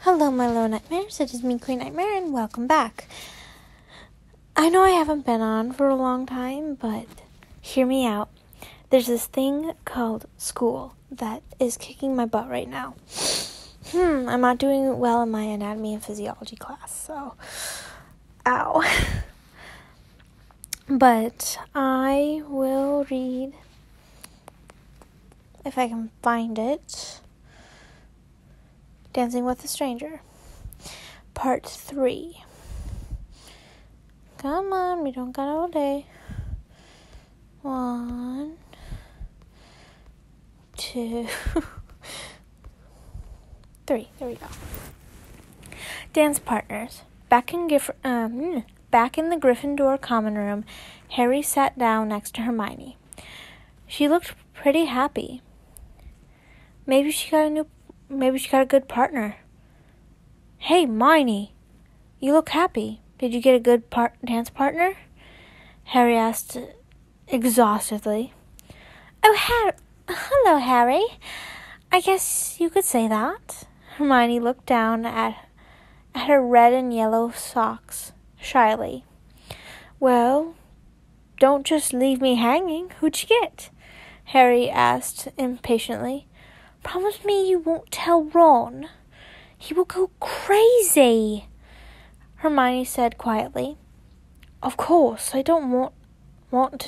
Hello, my little nightmares. It is me, Queen Nightmare, and welcome back. I know I haven't been on for a long time, but hear me out. There's this thing called school that is kicking my butt right now. I'm not doing well in my anatomy and physiology class, so ow. But I will read, if I can find it, Dancing with a Stranger, Part 3. Come on, we don't got all day. 1, 2, 3. There we go. Dance partners. Back in the Gryffindor common room, Harry sat down next to Hermione. She looked pretty happy. Maybe she got a good partner. Hey, Hermione, you look happy. Did you get a good dance partner? Harry asked exhaustedly. Oh, hello, Harry. I guess you could say that. Hermione looked down at her red and yellow socks shyly. Well, don't just leave me hanging. Who'd you get? Harry asked impatiently. Promise me you won't tell Ron. He will go crazy, Hermione said quietly. Of course, I don't want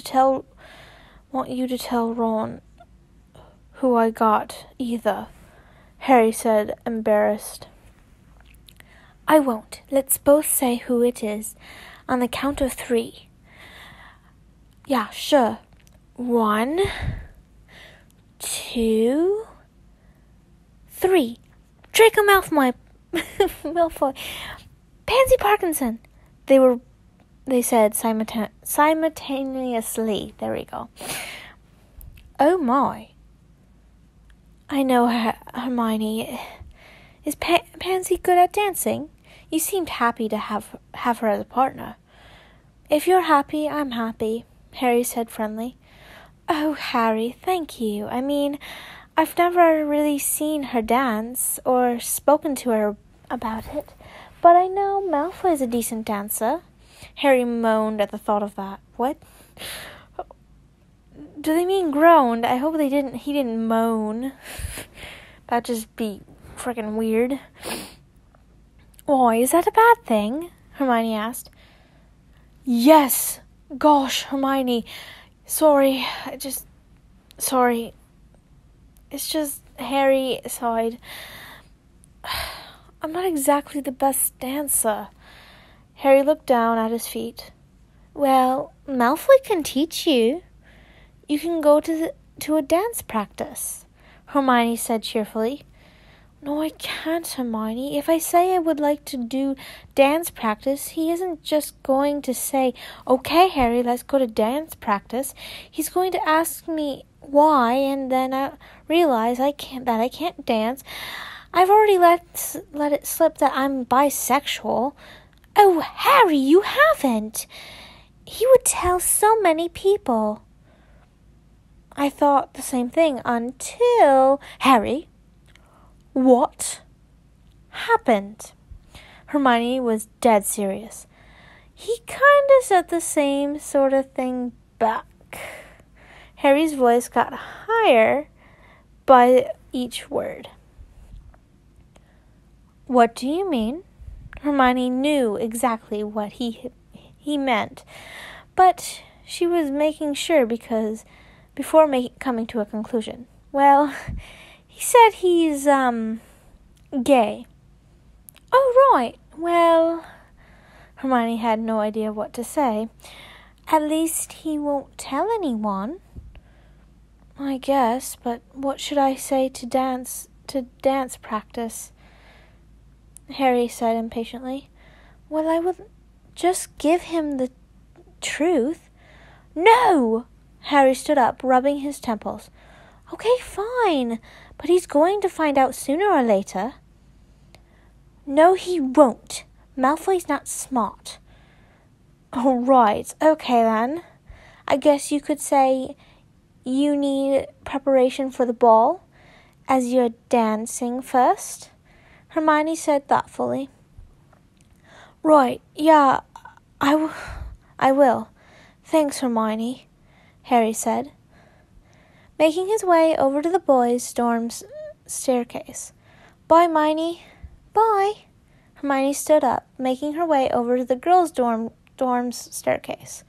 you to tell Ron who I got either, Harry said, embarrassed. I won't. Let's both say who it is on the count of 3. Yeah, sure. 1, 2, 3. Draco Malfoy. Pansy Parkinson. They said simultaneously. There we go. Oh my. I know, Hermione. Is Pansy good at dancing? You seemed happy to have her as a partner. If you're happy, I'm happy, Harry said friendly. Oh, Harry, thank you. I mean, I've never really seen her dance or spoken to her about it, but I know Malfoy's a decent dancer. Harry moaned at the thought of that. What? Do they mean groaned? I hope he didn't moan. That'd just be freaking weird. Why, is that a bad thing? Hermione asked. Yes. Gosh, Hermione. Sorry. It's just, Harry sighed. I'm not exactly the best dancer. Harry looked down at his feet. Well, Malfoy can teach you. You can go to a dance practice, Hermione said cheerfully. No, I can't, Hermione. If I say I would like to do dance practice, he isn't just going to say, okay, Harry, let's go to dance practice. He's going to ask me why, and then I realize I can't dance. I've already let it slip that I'm bisexual. Oh, Harry, you haven't. He would tell so many people. I thought the same thing until... Harry, what happened? Hermione was dead serious. He kind of said the same sort of thing back. Harry's voice got higher by each word. What do you mean? Hermione knew exactly what he meant, but she was making sure before coming to a conclusion. Well, he said he's gay. Oh, right. Well, Hermione had no idea what to say. At least he won't tell anyone. I guess, but what should I say to dance practice? Harry said impatiently. Well, I would just give him the truth. No! Harry stood up, rubbing his temples. Okay, fine, but he's going to find out sooner or later. No, he won't. Malfoy's not smart. All right, okay then. I guess you could say you need preparation for the ball, as you're dancing first. Hermione said thoughtfully. Right, yeah, I will. Thanks, Hermione, Harry said, making his way over to the boys' dorm's staircase. Bye, Hermione. Bye. Hermione stood up, making her way over to the girls' dorm's staircase.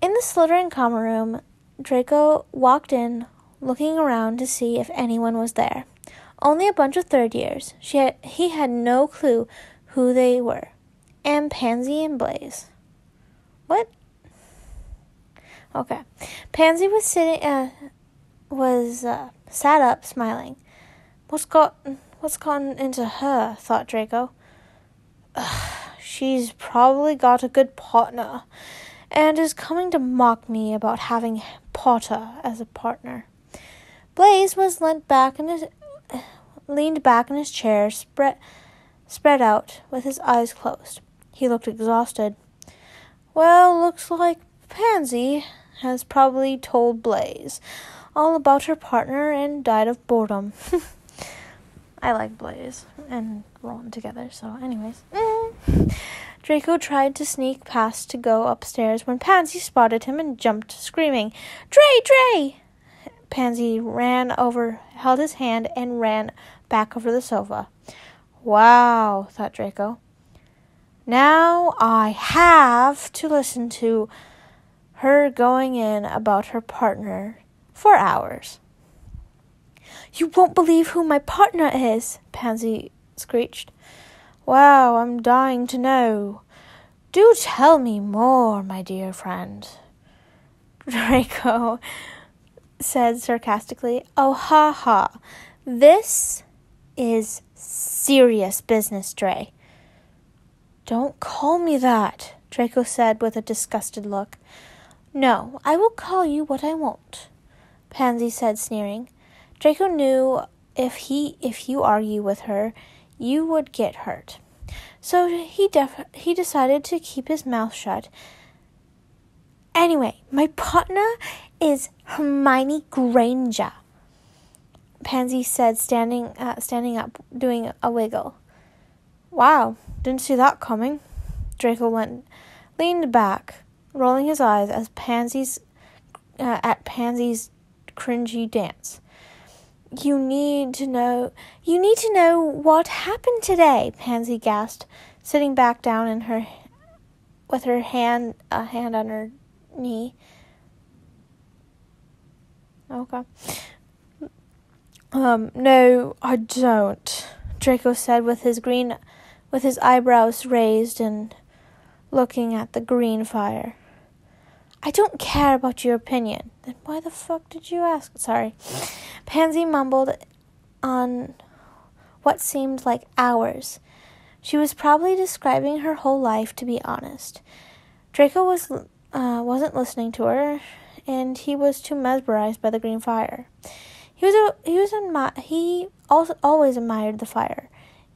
In the Slytherin common room, Draco walked in, looking around to see if anyone was there. Only a bunch of third years. He had no clue who they were. And Pansy and Blaze. What? Okay. Pansy was sat up, smiling. What's gotten into her? Thought Draco. She's probably got a good partner, and is coming to mock me about having Potter as a partner. Blaze was leaned back in his chair, spread out, with his eyes closed. He looked exhausted. Well, looks like Pansy has probably told Blaze all about her partner and died of boredom. I like Blaze and Ron together, so anyways. Draco tried to sneak past to go upstairs when Pansy spotted him and jumped, screaming, Dray! Pansy ran over, held his hand, and ran back over the sofa. Wow, thought Draco. Now I have to listen to her going in about her partner for hours. You won't believe who my partner is, Pansy screeched. Wow, I'm dying to know. Do tell me more, my dear friend, Draco said sarcastically. Oh, ha ha. This is serious business, Dray. Don't call me that, Draco said with a disgusted look. No, I will call you what I won't, Pansy said, sneering. Draco knew if you argue with her, you would get hurt. So he decided to keep his mouth shut. Anyway, my partner is Hermione Granger, Pansy said, standing up, doing a wiggle. Wow, didn't see that coming. Draco leaned back, rolling his eyes at Pansy's cringy dance. You need to know what happened today, Pansy gasped, sitting back down with her hand on her knee. Okay. No, I don't, Draco said with his eyebrows raised and looking at the green fire. I don't care about your opinion. Then why the fuck did you ask? Sorry. Pansy mumbled on what seemed like hours. She was probably describing her whole life, to be honest. Draco wasn't listening to her, and he was too mesmerized by the green fire. He always admired the fire.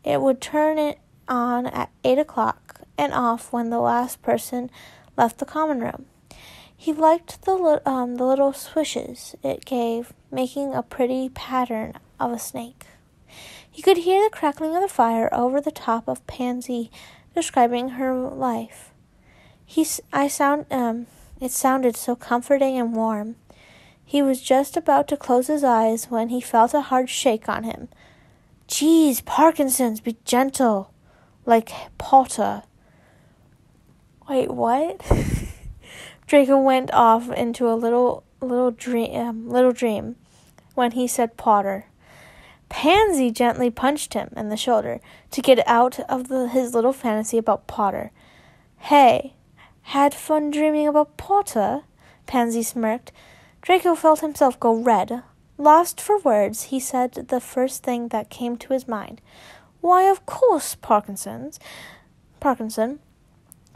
It would turn it on at 8 o'clock and off when the last person left the common room. He liked the little swishes it gave, making a pretty pattern of a snake. He could hear the crackling of the fire over the top of Pansy describing her life. It sounded so comforting and warm. He was just about to close his eyes when he felt a hard shake on him. Geez, Parkinson's, be gentle, like Potter. Wait, what? Draco went off into a little dream when he said Potter. Pansy gently punched him in the shoulder to get out of his little fantasy about Potter. Hey, had fun dreaming about Potter? Pansy smirked. Draco felt himself go red. Lost for words, he said the first thing that came to his mind. Why, of course, Parkinson.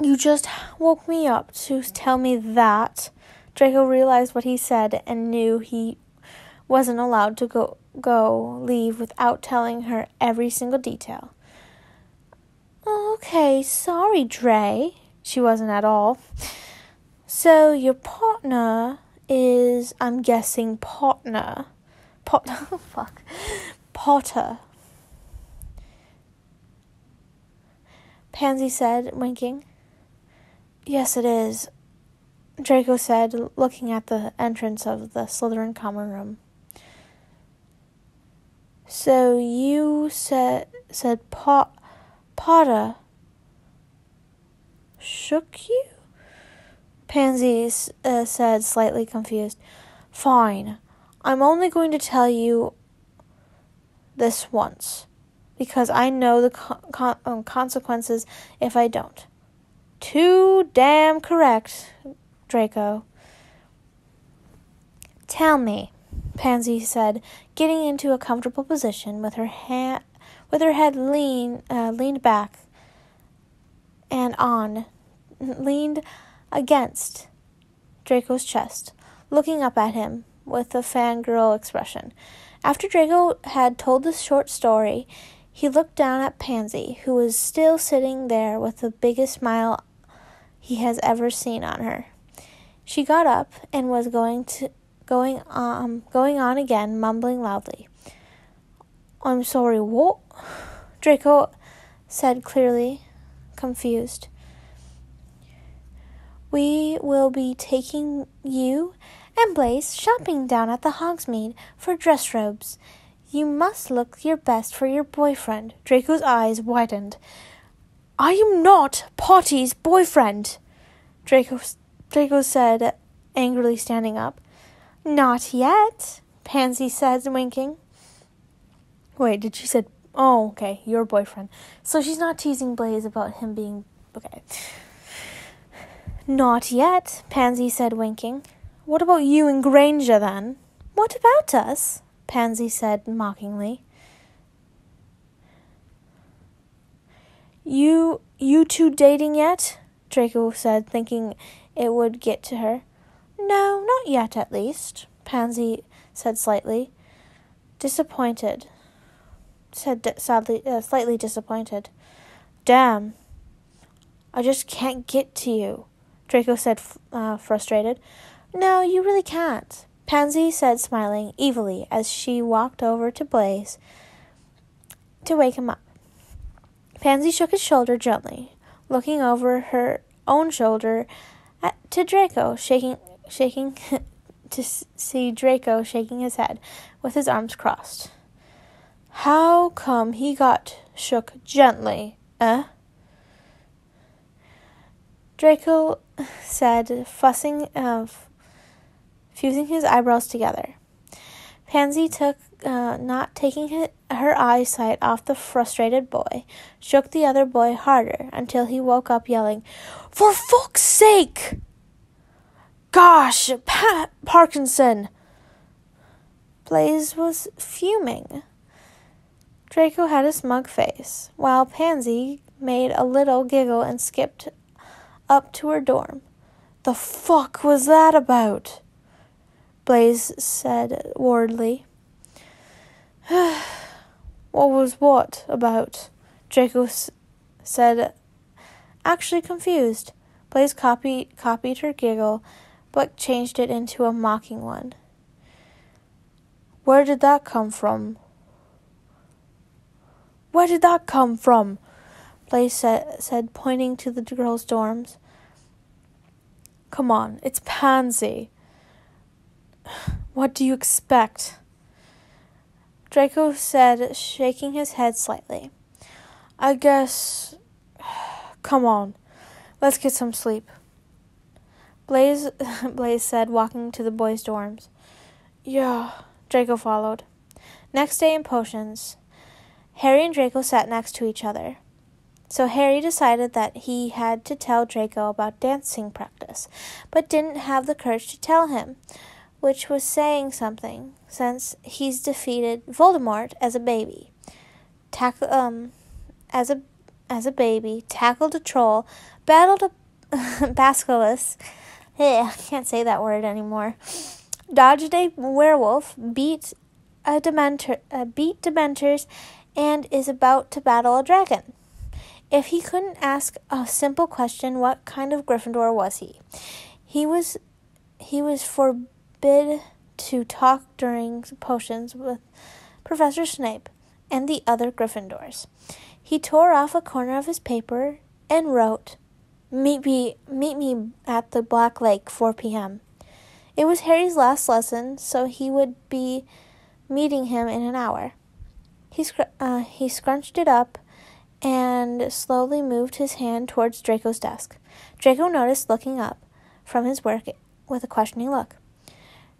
You just woke me up to tell me that. Draco realized what he said and knew he wasn't allowed to leave without telling her every single detail. Okay, sorry, Dray. She wasn't at all. So your partner is, I'm guessing, Potter. Pansy said, winking. Yes, it is, Draco said, looking at the entrance of the Slytherin common room. So you said Potter shook you? Pansy said, slightly confused. Fine. I'm only going to tell you this once, because I know the consequences if I don't. Too damn correct, Draco. Tell me, Pansy said, getting into a comfortable position with her head leaned back and leaned against Draco's chest, looking up at him with a fangirl expression. After Draco had told the short story, he looked down at Pansy, who was still sitting there with the biggest smile he has ever seen on her. She got up and was going on again, mumbling loudly. I'm sorry, what? Draco said, clearly confused. We will be taking you and Blaze shopping down at the Hogsmeade for dress robes. You must look your best for your boyfriend. Draco's eyes widened. I am not Potty's boyfriend, Draco said, angrily standing up. Not yet, Pansy said, winking. Wait, did she say, oh, okay, your boyfriend. So she's not teasing Blaze about him being, okay. Not yet, Pansy said, winking. What about you and Granger, then? What about us? Pansy said mockingly. You two dating yet? Draco said, thinking it would get to her. No, not yet, at least, Pansy said slightly disappointed. Slightly disappointed. Damn, I just can't get to you, Draco said, frustrated. No, you really can't, Pansy said, smiling evilly as she walked over to Blaze to wake him up. Pansy shook his shoulder gently, looking over her own shoulder to Draco, shaking to see Draco shaking his head with his arms crossed. How come he got shook gently, eh? Draco said, fusing his eyebrows together. Pansy not taking her eyesight off the frustrated boy, shook the other boy harder until he woke up yelling, For fuck's sake! Gosh, Parkinson! Blaze was fuming. Draco had a smug face, while Pansy made a little giggle and skipped up to her dorm. The fuck was that about? Blaze said worriedly. What was what about? Draco said, actually confused. Blaze copied her giggle, but changed it into a mocking one. Where did that come from? Where did that come from? Blaze said, pointing to the girls' dorms. Come on, it's Pansy. What do you expect? Draco said, shaking his head slightly. I guess... Come on, let's get some sleep. Blaze said, walking to the boys' dorms. Yeah, Draco followed. Next day in potions, Harry and Draco sat next to each other. So Harry decided that he had to tell Draco about dancing practice, but didn't have the courage to tell him, which was saying something, since he's defeated Voldemort as a baby. As a baby, tackled a troll, battled a basilisk. I can't say that word anymore. Dodged a werewolf, beat Dementors, and is about to battle a dragon. If he couldn't ask a simple question, what kind of Gryffindor was he? He was forbid to talk during potions with Professor Snape and the other Gryffindors. He tore off a corner of his paper and wrote, Meet me at the Black Lake, 4 p.m. It was Harry's last lesson, so he would be meeting him in an hour. He scrunched it up and slowly moved his hand towards Draco's desk. Draco noticed looking up from his work with a questioning look.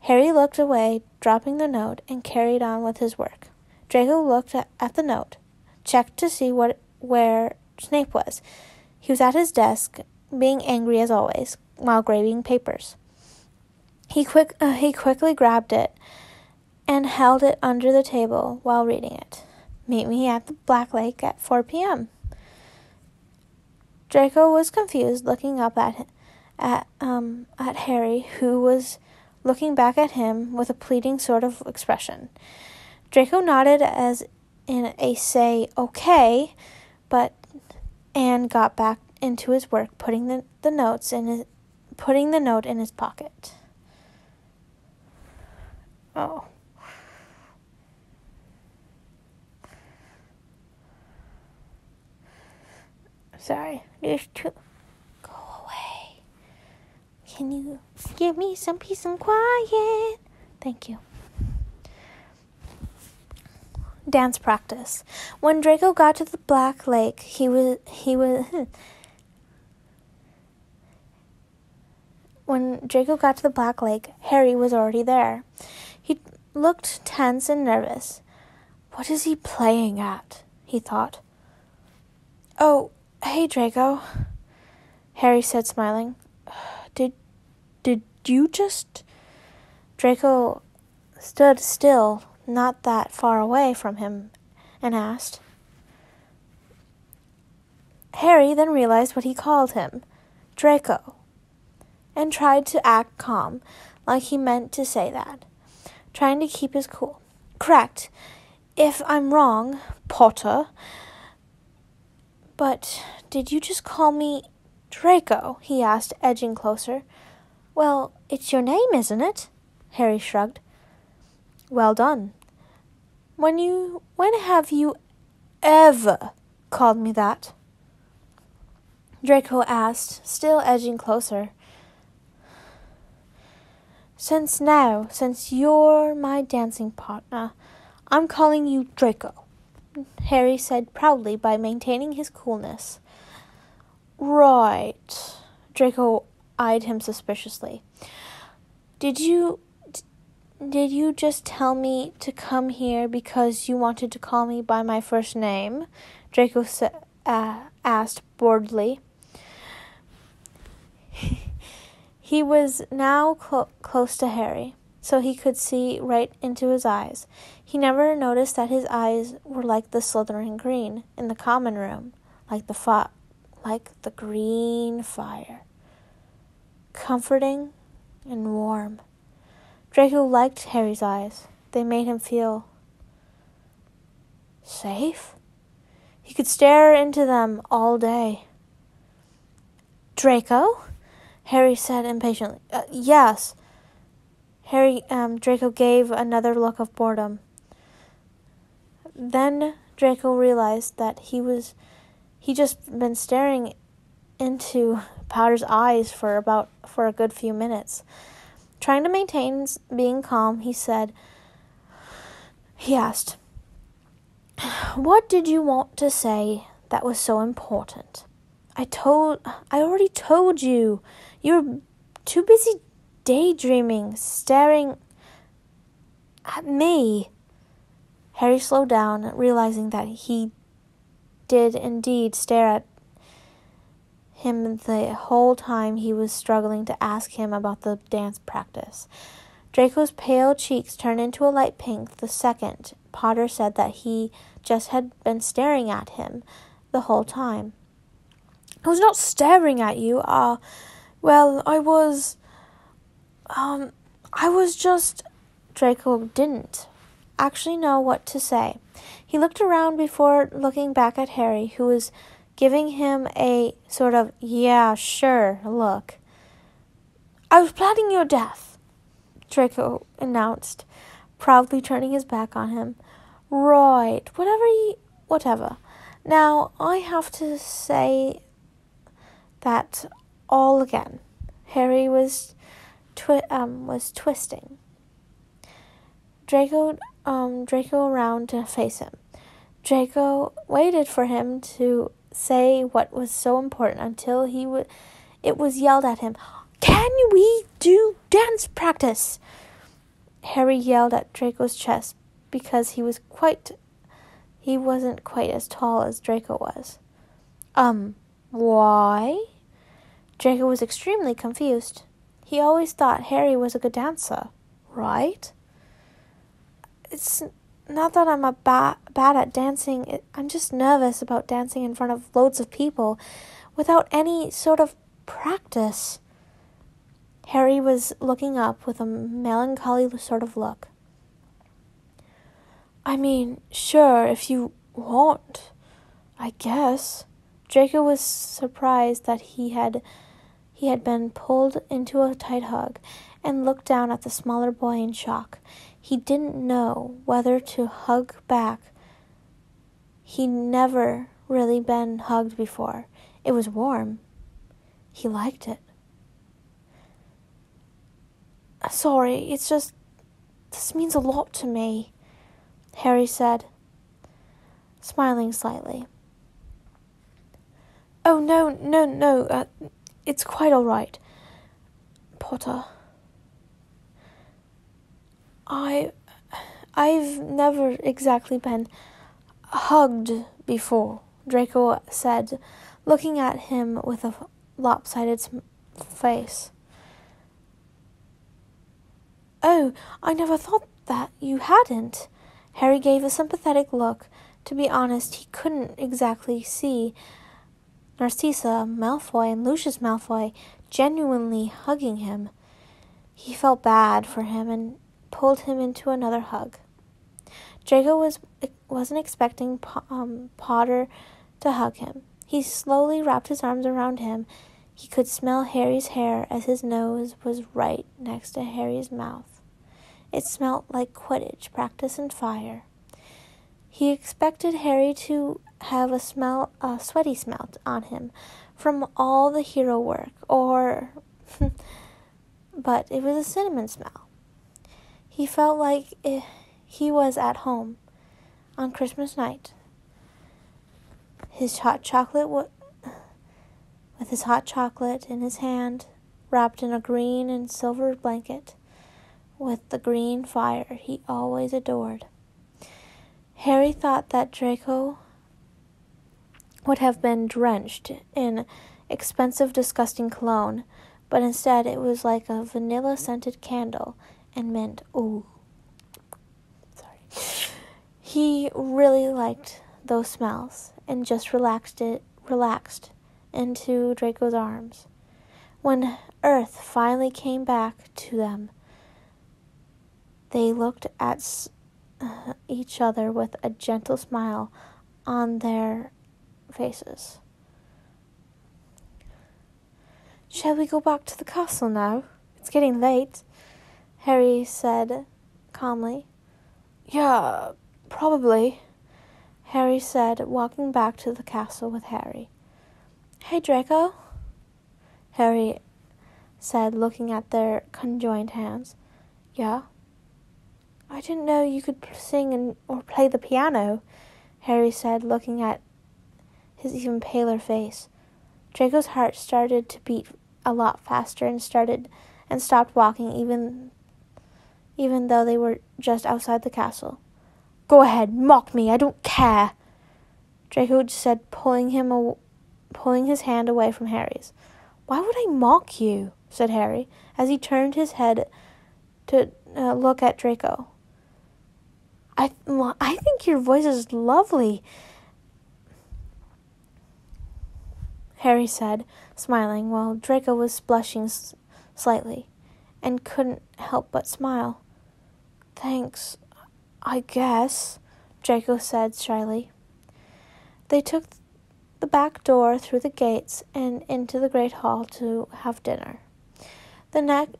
Harry looked away, dropping the note, and carried on with his work. Draco looked at the note, checked to see where Snape was. He was at his desk, being angry as always, while grading papers. He quickly grabbed it and held it under the table while reading it. Meet me at the Black Lake at 4 p.m. Draco was confused, looking up at Harry, who was looking back at him with a pleading sort of expression. Draco nodded as in a say, okay, and got back into his work, putting the note in his pocket. Oh. Sorry, there's two. Go away. Can you give me some peace and quiet? Thank you. Dance practice. When Draco got to the Black Lake, When Draco got to the Black Lake, Harry was already there. He looked tense and nervous. What is he playing at? He thought. Oh, hey, Draco, Harry said, smiling. Did you just... Draco stood still, not that far away from him, and asked. Harry then realized what he called him, Draco, and tried to act calm, like he meant to say that, trying to keep his cool. Correct. If I'm wrong, Potter, but did you just call me Draco? He asked, edging closer. Well, it's your name, isn't it? Harry shrugged. Well done. When have you ever called me that? Draco asked, still edging closer. Since you're my dancing partner, I'm calling you Draco, Harry said proudly by maintaining his coolness. Right. Draco eyed him suspiciously. Did you just tell me to come here because you wanted to call me by my first name? Draco asked boredly. He was now close to Harry, so he could see right into his eyes. He never noticed that his eyes were like the Slytherin green in the common room, like the green fire, comforting and warm. Draco liked Harry's eyes. They made him feel safe. He could stare into them all day. Draco? Harry said impatiently. Yes. Draco gave another look of boredom. Then Draco realized that he just been staring into Powder's eyes for a good few minutes. Trying to maintain being calm, he asked, What did you want to say that was so important? I already told you. You were too busy daydreaming, staring at me. Harry slowed down, realizing that he did indeed stare at him the whole time he was struggling to ask him about the dance practice. Draco's pale cheeks turned into a light pink the second Potter said that he just had been staring at him the whole time. I was not staring at you. I was just... Draco didn't actually know what to say. He looked around before looking back at Harry, who was giving him a sort of, yeah, sure look. I was plotting your death, Draco announced, proudly turning his back on him. Right, whatever. Now, I have to say that all again. Harry was twisting. Draco around to face him. Draco waited for him to say what was so important until it was yelled at him. "Can we do dance practice?" Harry yelled at Draco's chest because he wasn't quite as tall as Draco was. Why? Draco was extremely confused. He always thought Harry was a good dancer, right? It's not that I'm bad at dancing. I'm just nervous about dancing in front of loads of people without any sort of practice. Harry was looking up with a melancholy sort of look. I mean, sure, if you want, I guess. Draco was surprised that he had been pulled into a tight hug and looked down at the smaller boy in shock. He didn't know whether to hug back. He'd never really been hugged before. It was warm. He liked it. Sorry, it's just, this means a lot to me, Harry said, smiling slightly. Oh, no, it's quite all right, Potter. I've never exactly been hugged before, Draco said, looking at him with a lopsided face. Oh, I never thought that you hadn't. Harry gave a sympathetic look. To be honest, he couldn't exactly see Narcissa Malfoy and Lucius Malfoy genuinely hugging him. He felt bad for him and pulled him into another hug. Draco wasn't expecting Potter to hug him. He slowly wrapped his arms around him. He could smell Harry's hair as his nose was right next to Harry's mouth. It smelled like Quidditch practice and fire. He expected Harry to have a sweaty smell on him from all the hero work, but it was a cinnamon smell. He felt like he was at home on Christmas night. With his hot chocolate in his hand, wrapped in a green and silver blanket, with the green fire he always adored. Harry thought that Draco would have been drenched in expensive, disgusting cologne, but instead it was like a vanilla-scented candle and mint. Ooh. Sorry. He really liked those smells and just relaxed into Draco's arms. When Earth finally came back to them, they looked at each other with a gentle smile on their faces. Shall we go back to the castle now? It's getting late, Harry said calmly. Yeah, probably, Harry said, walking back to the castle with Harry. Hey, Draco, Harry said, looking at their conjoined hands. Yeah? I didn't know you could sing or play the piano, Harry said, looking at his even paler face. Draco's heart started to beat a lot faster and stopped walking even though they were just outside the castle. Go ahead, mock me, I don't care, Draco said, pulling his hand away from Harry's. Why would I mock you? Said Harry, as he turned his head to look at Draco. I think your voice is lovely, Harry said, smiling, while Draco was blushing slightly, and couldn't help but smile. Thanks, I guess, Draco said shyly. They took the back door through the gates and into the great hall to have dinner. The night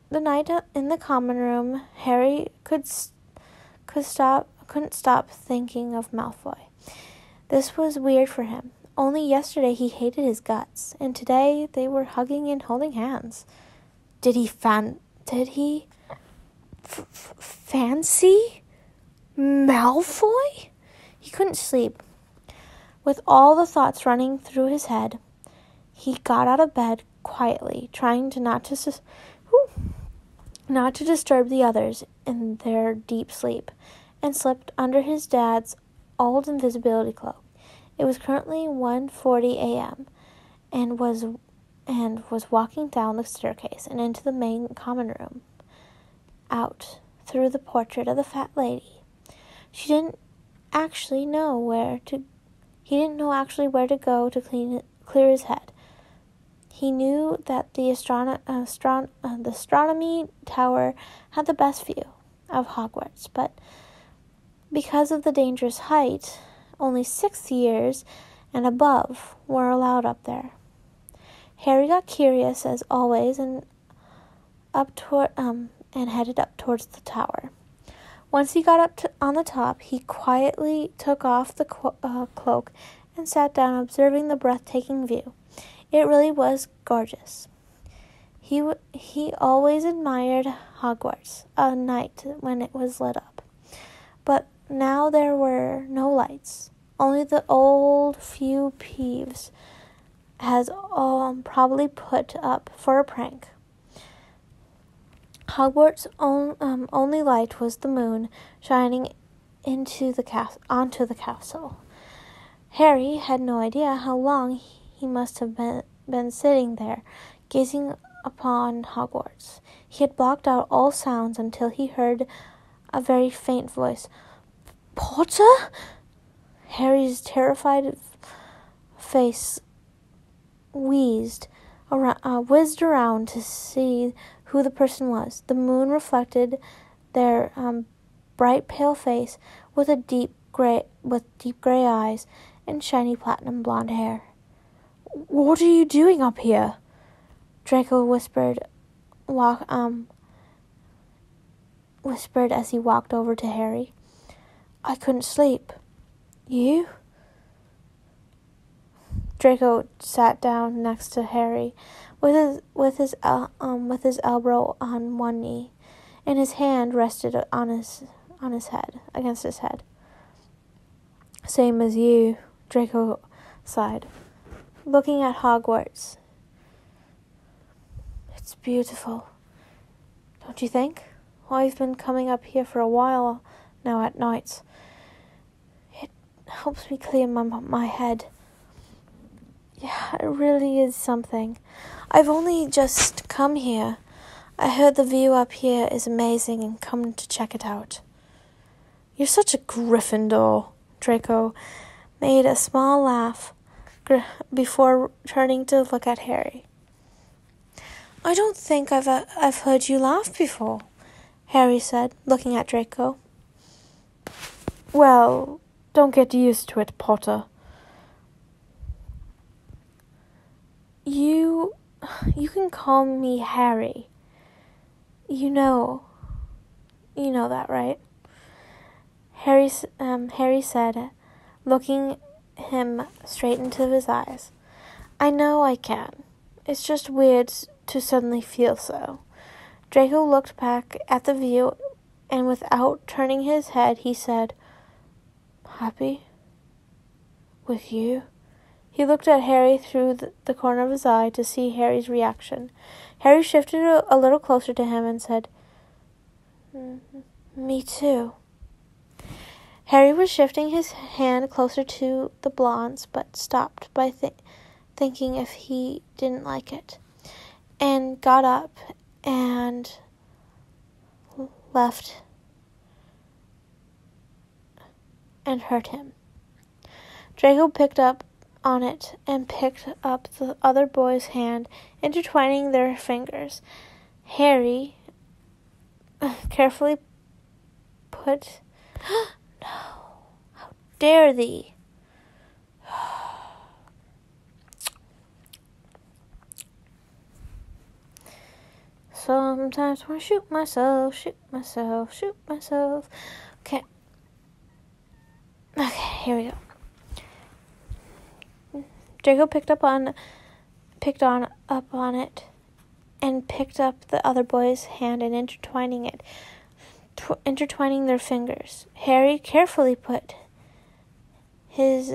in the common room, Harry couldn't stop thinking of Malfoy. This was weird for him. only yesterday he hated his guts, and today they were hugging and holding hands. Did he fancy Malfoy? He couldn't sleep. With all the thoughts running through his head, he got out of bed quietly, trying to not to disturb the others in their deep sleep, and slipped under his dad's old invisibility cloak. It was currently 1:40 a.m. and was walking down the staircase and into the main common room, out through the portrait of the fat lady. He didn't know where to go to clear his head. He knew that the astronomy tower had the best view of Hogwarts, but because of the dangerous height, only 6 years and above were allowed up there. Harry got curious as always and headed up towards the tower. Once he got up on the top, he quietly took off the cloak and sat down, observing the breathtaking view. It really was gorgeous. He always admired Hogwarts at night when it was lit up. But now there were no lights. Only the old few Peeves has probably put up for a prank. Hogwarts' only light was the moon shining onto the castle. Harry had no idea how long he must have been sitting there, gazing upon Hogwarts. He had blocked out all sounds until he heard a very faint voice. "Potter?" Harry's terrified face whizzed around to see who the person was. The moon reflected their bright pale face with deep gray eyes and shiny platinum blonde hair. "What are you doing up here?" Draco whispered as he walked over to Harry. "I couldn't sleep. You?" Draco sat down next to Harry, with his elbow on one knee, and his hand rested on his head, against his head. "Same as you," Draco sighed, looking at Hogwarts. "It's beautiful, don't you think? Well, I've been coming up here for a while now at nights. It helps me clear my head. Yeah, it really is something. I've only just come here. I heard the view up here is amazing and come to check it out." "You're such a Gryffindor." Draco made a small laugh before turning to look at Harry. "I don't think I've heard you laugh before," Harry said, looking at Draco. "Well, don't get used to it, Potter. You can call me Harry. You know that, right?" Harry said, looking him straight into his eyes. "I know I can. It's just weird to suddenly feel so." Draco looked back at the view, and without turning his head, he said, "Happy? With you?" He looked at Harry through the corner of his eye to see Harry's reaction. Harry shifted a little closer to him and said, "Me too." Harry was shifting his hand closer to the blonde's, but stopped by thinking if he didn't like it, and got up and left and hurt him. Draco picked up on it and picked up the other boy's hand, intertwining their fingers. Harry carefully put... "No, how dare thee!" Sometimes I want to shoot myself. Okay, here we go. Draco picked up on it and picked up the other boy's hand and intertwining their fingers. Harry carefully put his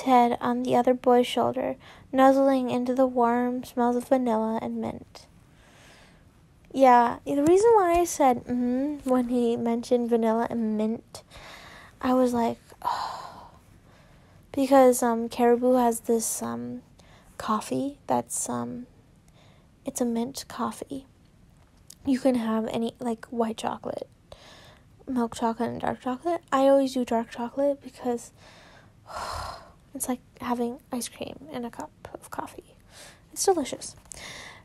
head on the other boy's shoulder, nuzzling into the warm smells of vanilla and mint. Yeah, the reason why I said when he mentioned vanilla and mint, I was like, oh, because Caribou has this coffee that's it's a mint coffee. You can have any, like, white chocolate, milk chocolate, and dark chocolate. I always do dark chocolate because it's like having ice cream in a cup of coffee. It's delicious.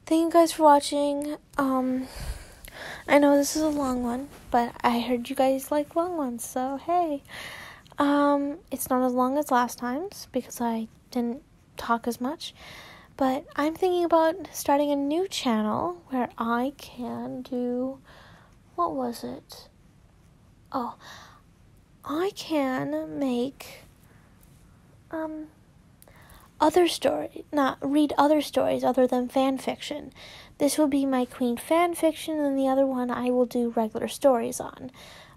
Thank you guys for watching. I know this is a long one, but I heard you guys like long ones, so hey. It's not as long as last time's because I didn't talk as much, but I'm thinking about starting a new channel where I can do, what was it? Oh, I can make read other stories other than fan fiction. This will be my Queen fan fiction, and the other one I will do regular stories on.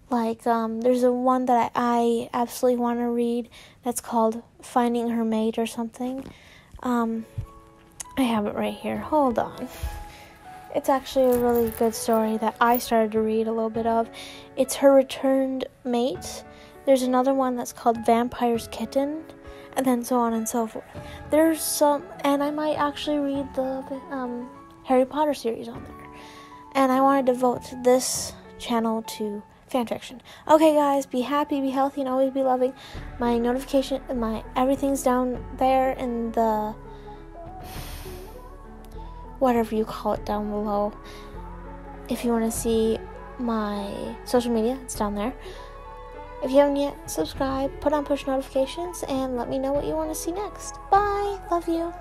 Like, there's a one that I absolutely want to read that's called Finding Her Mate or something. I have it right here. Hold on. It's actually a really good story that I started to read a little bit of. It's Her Returned Mate. There's another one that's called Vampire's Kitten, and then so on and so forth. There's some, and I might actually read the Harry Potter series on there. And I want to devote this channel to fanfiction. Okay, guys, be happy, be healthy, and always be loving. My notification, everything's down there in the, whatever you call it, down below. If you want to see my social media, it's down there. If you haven't yet, subscribe, put on push notifications, and let me know what you want to see next. Bye. Love you.